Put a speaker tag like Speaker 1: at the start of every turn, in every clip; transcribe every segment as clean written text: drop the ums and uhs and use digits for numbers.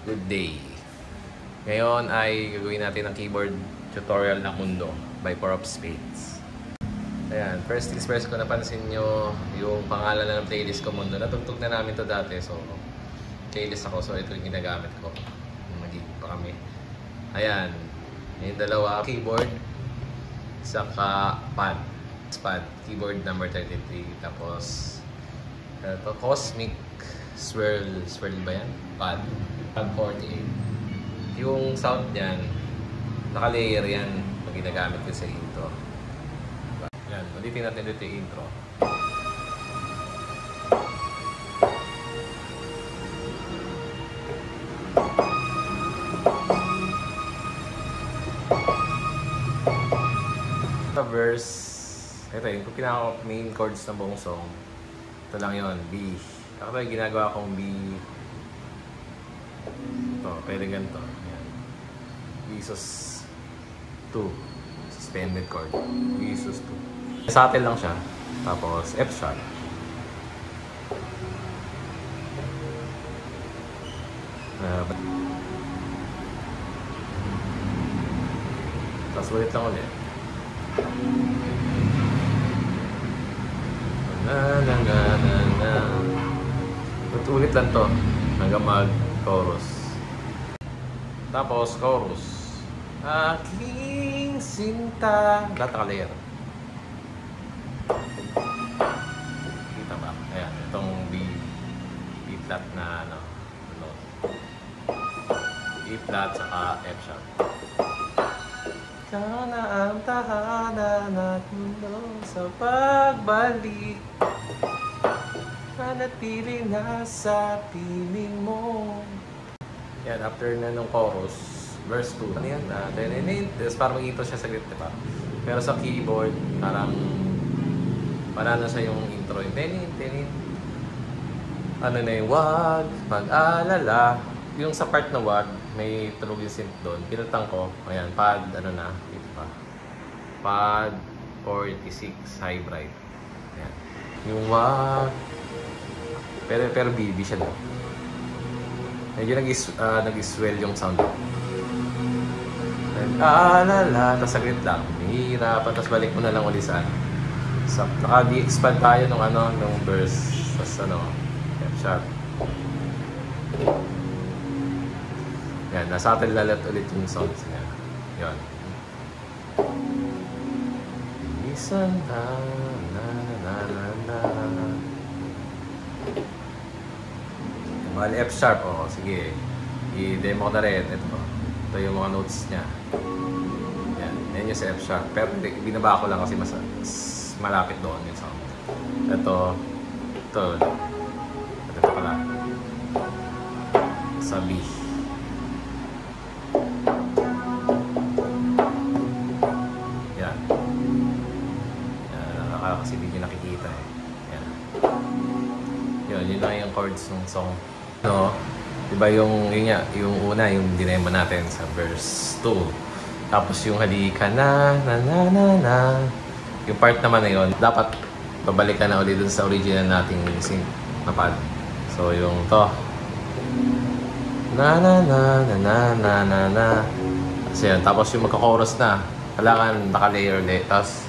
Speaker 1: Good day. Ngayon ay gagawin natin ang keyboard tutorial ng Mundo by 4 of Spades. Ayan, first things first, kung napansin nyo yung pangalan ng playlist ko Mundo, natugtog na namin to dati. So, playlist ako, so ito yung ginagamit ko. Magiging pa kami. Ayan, yung dalawa keyboard, saka pad. Keyboard number 33. Tapos, ito, Cosmic Swirl ba yan? Pad 48. Yung sound niyan, naka-layer yan pag ginagamit ko sa intro. Yan, ulitin natin dito yung intro. Sa verse, ito yung pinaka-main chords ng buong song. Ito lang yun, B. Ako yung ginagawa kong B. Ito, pwede ganito. Yan. B sus 2. Suspended chord. B sus 2. Subtle lang siya. Tapos F sharp. Tapos ulit lang ulit. Ulit lang to hanggang mag-chorus. Tapos chorus. Aking sinta. Lahat naka-layer. Kita ba? Ayan, itong B flat na ano. E flat saka F sharp. Ikaw na ang tahanan at mundo sa pagbalik. Manatili na sa piling mo. Yan, after na nung chorus, verse 2. Ano yan? Tapos parang mag-ito siya sa grip, diba? Pero sa keyboard, parang wala na siya yung intro. Tenin. Ano na yung wag, mag-alala. Yung sa part na wag, may tunog yung synth doon. Pinutang ko, ayan, pad, ano na, dito pa. Pad 46, high bright. Ayan. Yung wag, pero BB siya doon. Medyo nag-swell yung sound. Alala, tapos saglit lang. Mahirapan, tapos balik mo na lang ulit sa ano. So, naka-de-expand tayo nung verse. Tapos F sharp. Yan, nasa-subtle lalat ulit yung sounds niya. Yan. Isan na. Mahal F sharp, sige. I-demo ko na rin. Ito yung mga notes niya. Yan yung sa F sharp. Pero binaba ko lang kasi mas malapit doon yung sound. Ito pala. Sa B. Yan. Kasi hindi nyo nakikita eh. Yan. Yun lang yung chords ng song. Diba yung una, yung dinemo natin sa verse 2. Tapos yung halika na. Yung part naman na yun, dapat babalik ka na ulit dun sa original nating synth na pad. So yung to. Na. Kasi yan, tapos yung magka-chorus na, kailangan naka-layer ulit. Tapos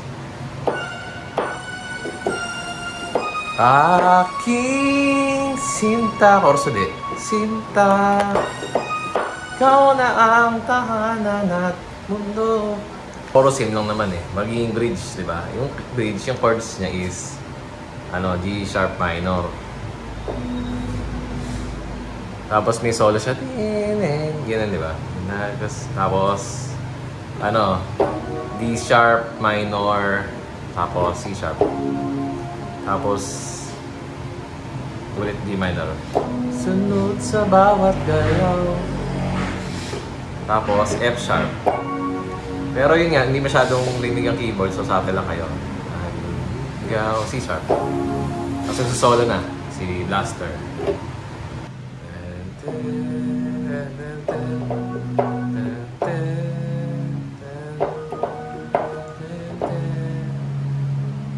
Speaker 1: aking sinta, chorus ulit. Sinta, ikaw na ang tahanan at mundo. Chorus yun lang naman eh. Magiging bridge, di ba? Yung bridge, yung chords niya is G sharp minor. Tapos may solo siya. Ganun, di ba? Tapos D sharp minor. Tapos C sharp. Tapos ulit D minor. Sunod sa bawat galaw. Tapos F sharp. Pero yun nga, hindi masyadong rinig ang keyboard, so subtle lang kayo. C sharp. Tapos solo na, si Blaster.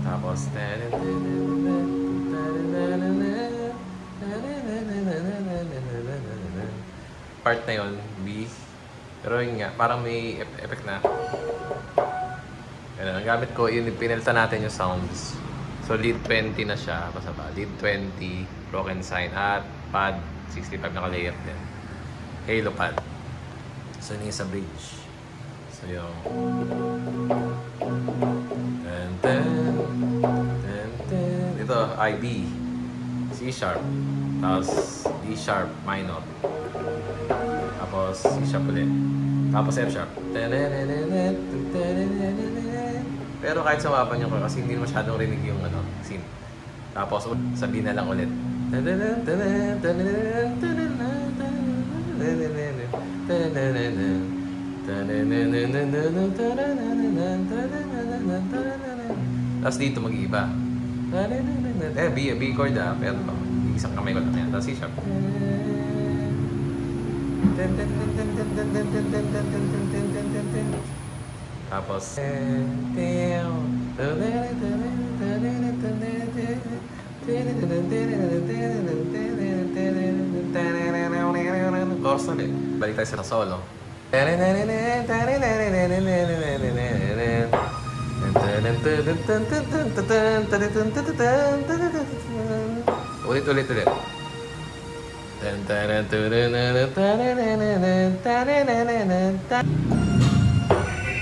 Speaker 1: Tapos part na yon B. Pero yun nga, parang may effect na. Yan, ang gamit ko, yun, pinalitan natin yung sounds. So, lead 20 na siya. Basta ba? Lead 20, broken sign, at pad 65 naka-layer din. Halo pad. So, yun yung sa bridge. So, yung... Ito, IB. C sharp. Tapos, D sharp minor. Tapos, C sharp ulit. Tapos, F sharp. Pero kahit sumapan nyo ko, kasi hindi masyadong rinig yung synth. Tapos, sabihin na lang ulit. Tapos dito mag-iiba. B chord pero isang kamay ko lang yan. Tapos C sharp. Tapos chorus ulit. Balik tayo sa solo. Ulit.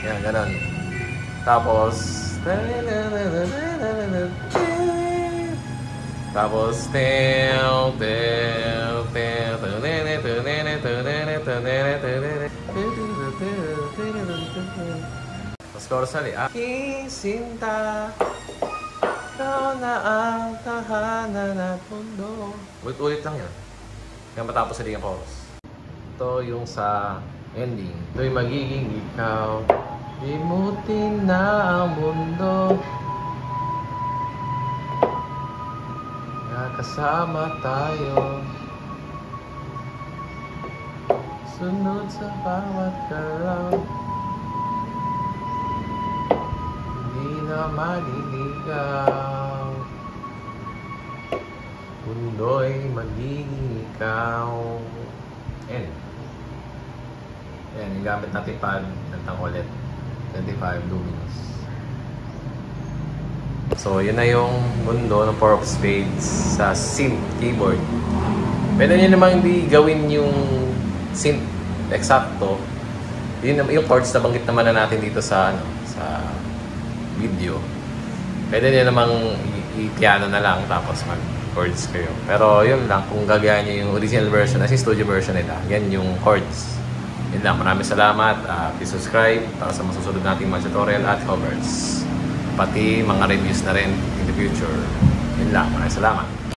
Speaker 1: Yan, ganon. Tapos chorus ulit. Aking sinta, ikaw na ang tahanan at mundo. Ulit lang yan. Kaya matapos sa yung chorus. Ito yung sa ending. Ito'y magiging ikaw. Limutin na ang mundo. Kasama tayo. Sunod sa bawat galaw. Hindi na maliligaw. Mundo'y magiging ikaw. Yan. Yan, yung gamit natin pad ng ulit. 25 luminous. So, yun na yung mundo ng Four of Spades sa synth keyboard. Pwede nyo namang hindi gawin yung synth eksakto. Yung chords na banggit naman na natin dito sa sa video. Pwede nyo namang i-piano na lang tapos mag-chords kayo. Pero yun lang, kung gagayan nyo yung original version, as in studio version nila, yan yung chords. Yun lang, maraming salamat. Please subscribe para sa masusunod nating mga tutorial at covers. Pati mga reviews na rin in the future. Yun lang, maraming salamat.